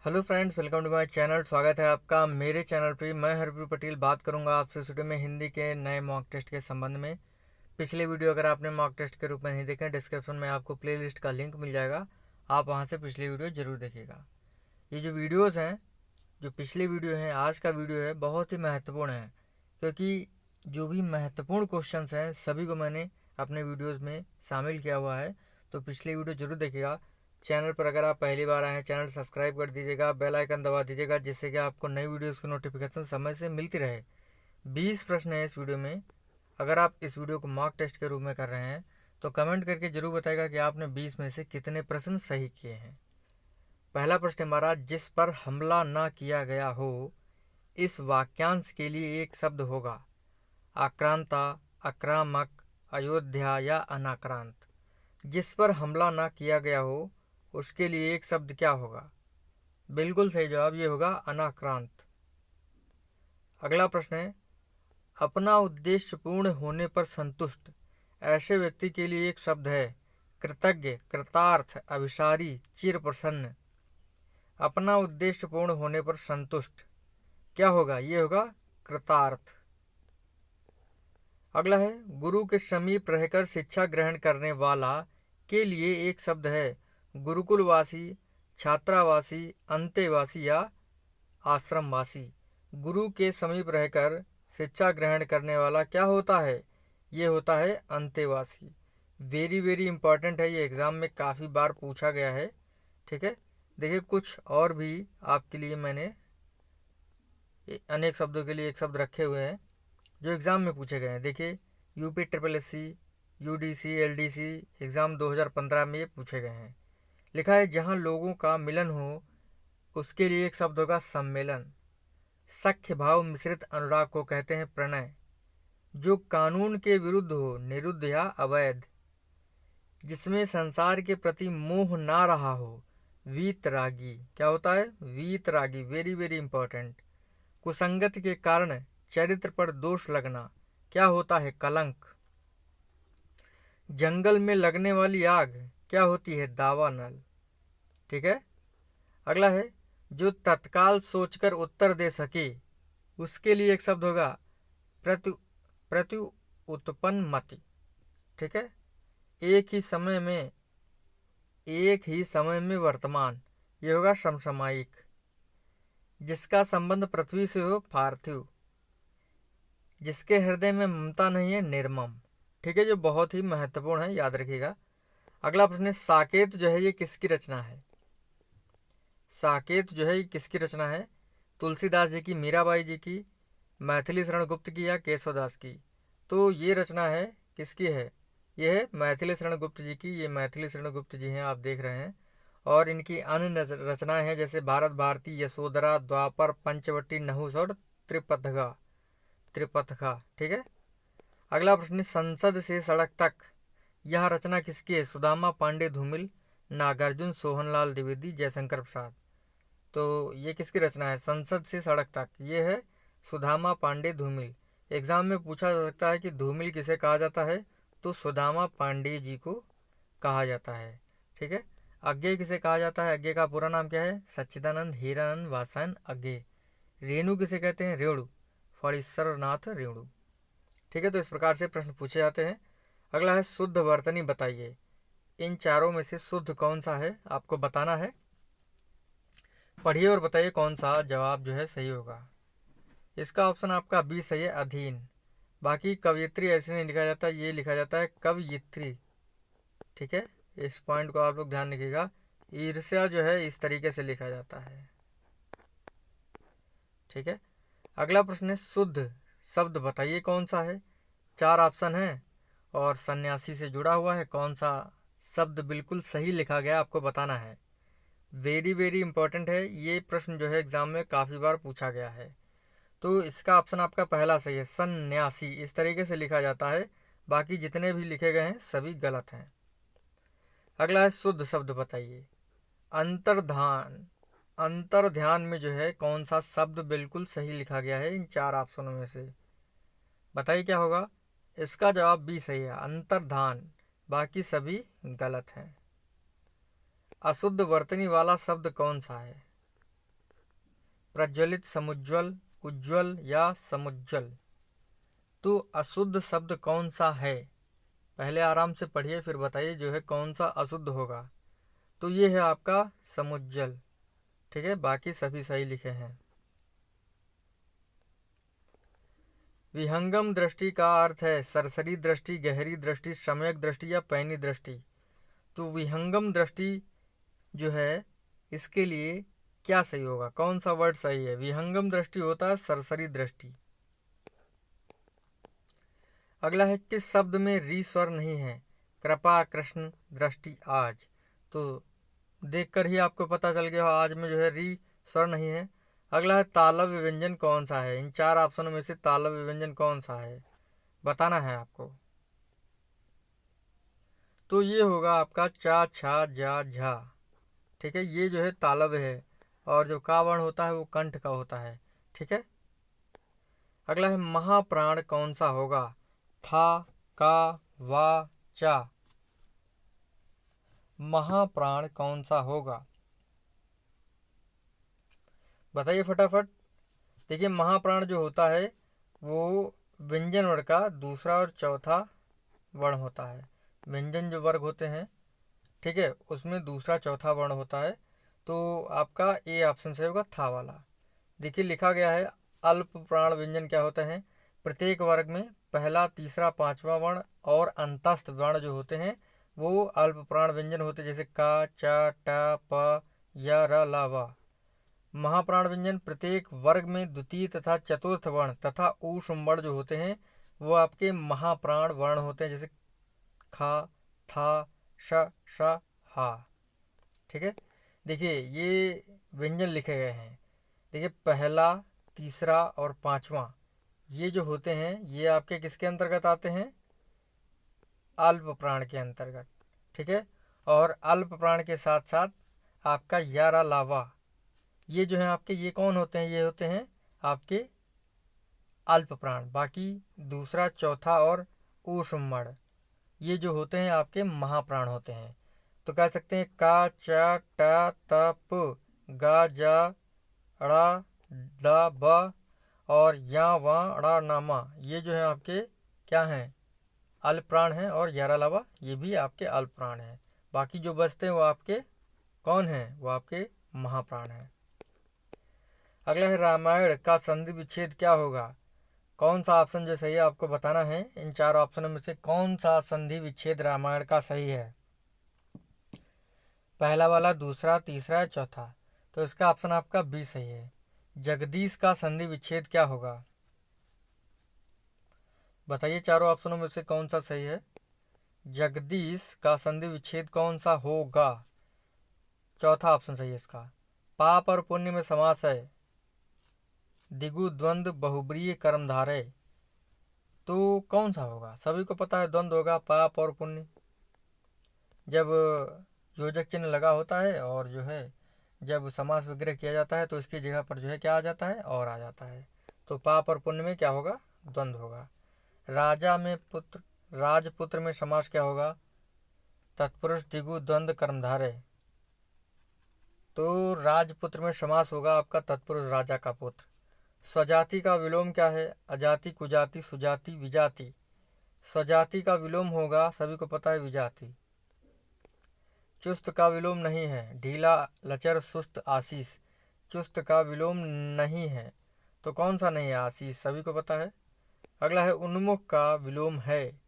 Hello friends, welcome to my channel. स्वागत है आपका मेरे चैनल पे। मैं हरप्रीत पटेल बात करूंगा आपसे इस वीडियो में हिंदी के नए मॉक टेस्ट के संबंध में। पिछले वीडियो अगर आपने मॉक टेस्ट के रूप में नहीं देखे, डिस्क्रिप्शन में आपको प्लेलिस्ट का लिंक मिल जाएगा, आप वहां से पिछली वीडियो जरूर देखिएगा। ये जो वीडियोज़ हैं, जो पिछले वीडियो हैं, आज का वीडियो है, बहुत ही महत्वपूर्ण है, क्योंकि जो भी महत्वपूर्ण क्वेश्चन हैं सभी को मैंने अपने वीडियोज़ में शामिल किया हुआ है। तो पिछले वीडियो जरूर देखिएगा। चैनल पर अगर आप पहली बार आए हैं, चैनल सब्सक्राइब कर दीजिएगा, बेल आइकन दबा दीजिएगा, जिससे कि आपको नई वीडियोज़ की नोटिफिकेशन समय से मिलती रहे। 20 प्रश्न है इस वीडियो में। अगर आप इस वीडियो को मॉक टेस्ट के रूप में कर रहे हैं तो कमेंट करके जरूर बताएगा कि आपने 20 में से कितने प्रश्न सही किए हैं। पहला प्रश्न हमारा, जिस पर हमला ना किया गया हो, इस वाक्यांश के लिए एक शब्द होगा। आक्रांता, आक्रामक, अयोध्या या अनाक्रांत। जिस पर हमला ना किया गया हो उसके लिए एक शब्द क्या होगा? बिल्कुल सही जवाब ये होगा अनाक्रांत। अगला प्रश्न है, अपना उद्देश्य पूर्ण होने पर संतुष्ट ऐसे व्यक्ति के लिए एक शब्द है। कृतज्ञ, कृतार्थ, अभिसारी, चिर प्रसन्न। अपना उद्देश्य पूर्ण होने पर संतुष्ट क्या होगा? ये होगा कृतार्थ। अगला है, गुरु के समीप रहकर शिक्षा ग्रहण करने वाला के लिए एक शब्द है। गुरुकुलवासी, छात्रावासी, अंतेवासी या आश्रमवासी। गुरु के समीप रहकर शिक्षा ग्रहण करने वाला क्या होता है? ये होता है अंतेवासी। वेरी वेरी इंपॉर्टेंट है, ये एग्जाम में काफ़ी बार पूछा गया है। ठीक है, देखिए कुछ और भी आपके लिए मैंने अनेक शब्दों के लिए एक शब्द रखे हुए हैं जो एग्ज़ाम में पूछे गए हैं। देखिए, UP triple S C, UDC, LDC exam 2015 में ये पूछे गए हैं। लिखा है, जहाँ लोगों का मिलन हो उसके लिए एक शब्द होगा सम्मेलन। सख्य भाव मिश्रित अनुराग को कहते हैं प्रणय। जो कानून के विरुद्ध हो, निरुद्ध या अवैध। जिसमें संसार के प्रति मोह ना रहा हो, वीतरागी। क्या होता है? वीतरागी। Very very important. कुसंगत के कारण चरित्र पर दोष लगना क्या होता है? कलंक। जंगल में लगने वाली आग क्या होती है? दावानल। ठीक है। अगला है, जो तत्काल सोचकर उत्तर दे सके उसके लिए एक शब्द होगा प्रति प्रति उत्पन्न मति। ठीक है। एक ही समय में वर्तमान, ये होगा समसामयिक। जिसका संबंध पृथ्वी से हो, पार्थिव। जिसके हृदय में ममता नहीं है, निर्मम। ठीक है, जो बहुत ही महत्वपूर्ण है, याद रखिएगा। अगला प्रश्न है, साकेत जो है ये किसकी रचना है? साकेत जो है ये किसकी रचना है? तुलसीदास जी की, मीराबाई जी की, मैथिली शरण गुप्त की या केशवदास की? तो ये रचना है किसकी है? ये है मैथिली शरण गुप्त जी की। ये मैथिली शरण गुप्त जी हैं, आप देख रहे हैं। और इनकी अन्य रचनाएं हैं जैसे भारत भारती, यशोधरा, द्वापर, पंचवटी, नहुस और त्रिपथगा। ठीक है। अगला प्रश्न, संसद से सड़क तक यह रचना किसकी है? सुदामा, पांडे, धूमिल, नागार्जुन, सोहनलाल द्विवेदी, जयशंकर प्रसाद। तो ये किसकी रचना है? संसद से सड़क तक, ये है सुदामा, पांडे, धूमिल। एग्जाम में पूछा जा सकता है कि धूमिल किसे कहा जाता है, तो सुदामा पांडे जी को कहा जाता है। ठीक है। अज्ञेय किसे कहा जाता है? अज्ञेय का पूरा नाम क्या है? सच्चिदानंद हीरानंद वासवायन अज्ञेय। रेणु किसे कहते हैं? रेणु, फणीश्वरनाथ रेणु। ठीक है, तो इस प्रकार से प्रश्न पूछे जाते हैं। अगला है, शुद्ध वर्तनी बताइए। इन चारों में से शुद्ध कौन सा है आपको बताना है। पढ़िए और बताइए कौन सा जवाब जो है सही होगा। इसका ऑप्शन आपका बी सही है, अधीन। बाकी कवयित्री ऐसे नहीं लिखा जाता, ये लिखा जाता है कवयित्री। ठीक है, इस पॉइंट को आप लोग ध्यान रखिएगा। ईर्ष्या जो है इस तरीके से लिखा जाता है। ठीक है। अगला प्रश्न है, शुद्ध शब्द बताइए कौन सा है। 4 ऑप्शन है और सन्यासी से जुड़ा हुआ है। कौन सा शब्द बिल्कुल सही लिखा गया आपको बताना है। वेरी वेरी इंपॉर्टेंट है, ये प्रश्न जो है एग्जाम में काफ़ी बार पूछा गया है। तो इसका ऑप्शन आपका पहला सही है, सन्यासी। इस तरीके से लिखा जाता है, बाकी जितने भी लिखे गए हैं सभी गलत हैं। अगला है, शुद्ध शब्द बताइए। अंतर्धान। अंतर ध्यान में जो है कौन सा शब्द बिल्कुल सही लिखा गया है इन 4 ऑप्शनों में से? बताइए क्या होगा। इसका जवाब बी सही है, अंतर्धान। बाकी सभी गलत हैं। अशुद्ध वर्तनी वाला शब्द कौन सा है? प्रज्वलित, समुज्वल, उज्ज्वल या समुज्जल। तो अशुद्ध शब्द कौन सा है? पहले आराम से पढ़िए फिर बताइए जो है कौन सा अशुद्ध होगा। तो ये है आपका समुज्जल। ठीक है, बाकी सभी सही लिखे हैं। विहंगम दृष्टि का अर्थ है सरसरी दृष्टि, गहरी दृष्टि, सम्यक दृष्टि या पैनी दृष्टि। तो विहंगम दृष्टि जो है इसके लिए क्या सही होगा, कौन सा वर्ड सही है? विहंगम दृष्टि होता है सरसरी दृष्टि। अगला है किस शब्द में री स्वर नहीं है? कृपा, कृष्ण, दृष्टि, आज। तो देखकर ही आपको पता चल गया आज में जो है री स्वर नहीं है। अगला है तालव्य व्यंजन कौन सा है? इन 4 ऑप्शनों में से तालव्य व्यंजन कौन सा है बताना है आपको। तो ये होगा आपका चा, छा, जा, झा। ठीक है, ये जो है तालव्य है और जो का वर्ण होता है वो कंठ का होता है। ठीक है, अगला है महाप्राण कौन सा होगा? था, का, वा, चा। महाप्राण कौन सा होगा बताइए फटाफट। देखिए महाप्राण जो होता है वो व्यंजन वर्ण का दूसरा और चौथा वर्ण होता है। व्यंजन जो वर्ग होते हैं, ठीक है, उसमें दूसरा चौथा वर्ण होता है। तो आपका ए ऑप्शन से होगा था वाला। देखिए लिखा गया है अल्प प्राण व्यंजन क्या होते हैं? प्रत्येक वर्ग में पहला, तीसरा, पांचवा वर्ण और अंतस्थ वर्ण जो होते हैं वो अल्प प्राण व्यंजन होते हैं, जैसे का, चा, टा, प, या, र, ला, वा। महाप्राण व्यंजन प्रत्येक वर्ग में द्वितीय तथा चतुर्थ वर्ण तथा ऊष्म वर्ण जो होते हैं वो आपके महाप्राण वर्ण होते हैं, जैसे खा, था, श, श, हा। ठीक है, देखिए ये व्यंजन लिखे गए हैं। देखिए पहला, तीसरा और पांचवा ये जो होते हैं ये आपके किसके अंतर्गत आते हैं? अल्प प्राण के अंतर्गत। ठीक है, और अल्प प्राण के साथ साथ आपका यारा लावा ये जो है आपके ये कौन होते हैं? ये होते हैं आपके अल्प प्राण। बाकी दूसरा, चौथा और ऊष्म वर्ण ये जो होते हैं आपके महाप्राण होते हैं। तो कह सकते हैं का, चा, टा, त, प, गा, जा, ड़ा, ड, ब और या, वा, ड़ा, नामा ये जो है आपके क्या हैं? अल्प प्राण हैं। और यारा लावा ये भी आपके अल्प प्राण हैं। बाकी जो बचते हैं वो आपके कौन हैं? वो आपके महाप्राण हैं। अगला है रामायण का संधि विच्छेद क्या होगा? कौन सा ऑप्शन जो सही है आपको बताना है। इन 4 ऑप्शनों में से कौन सा संधि विच्छेद रामायण का सही है? पहला वाला, दूसरा, तीसरा, चौथा। तो इसका ऑप्शन आपका बी सही है। जगदीश का संधि विच्छेद क्या होगा बताइए, चारों ऑप्शनों में से कौन सा सही है? जगदीश का संधि विच्छेद कौन सा होगा? चौथा ऑप्शन सही है इसका। पाप और पुण्य में समास है, दिगु, द्वंद्व, बहुब्रीहि, कर्मधारय। तो कौन सा होगा? सभी को पता है द्वंद्व होगा, पाप और पुण्य। जब योजक चिन्ह लगा होता है और जो है जब समास विग्रह किया जाता है तो इसकी जगह पर जो है क्या आ जाता है? और आ जाता है। तो पाप और पुण्य में क्या होगा? द्वंद्व होगा। राजा में पुत्र, राजपुत्र में समास क्या होगा? तत्पुरुष, दिगु, द्वंद्व, कर्मधारय। तो राजपुत्र में समास होगा आपका तत्पुरुष, राजा का पुत्र। स्वजाति का विलोम क्या है? अजाति, कुजाति, सुजाति, विजाति। स्वजाति का विलोम होगा, सभी को पता है, विजाति। चुस्त का विलोम नहीं है, ढीला, लचर, सुस्त, आशीष। चुस्त का विलोम नहीं है, तो कौन सा नहीं है? आशीष, सभी को पता है। अगला है उन्मुख का विलोम है,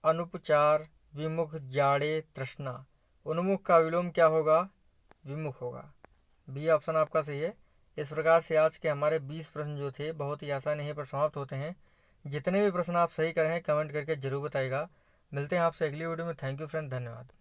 अनुपचार, विमुख, जाड़े, तृष्णा। उन्मुख का विलोम क्या होगा? विमुख होगा। बी ऑप्शन आपका सही है। इस प्रकार से आज के हमारे 20 प्रश्न जो थे बहुत ही आसान यहीं पर समाप्त होते हैं। जितने भी प्रश्न आप सही करें कमेंट करके जरूर बताइएगा। मिलते हैं आपसे अगली वीडियो में। थैंक यू फ्रेंड, धन्यवाद।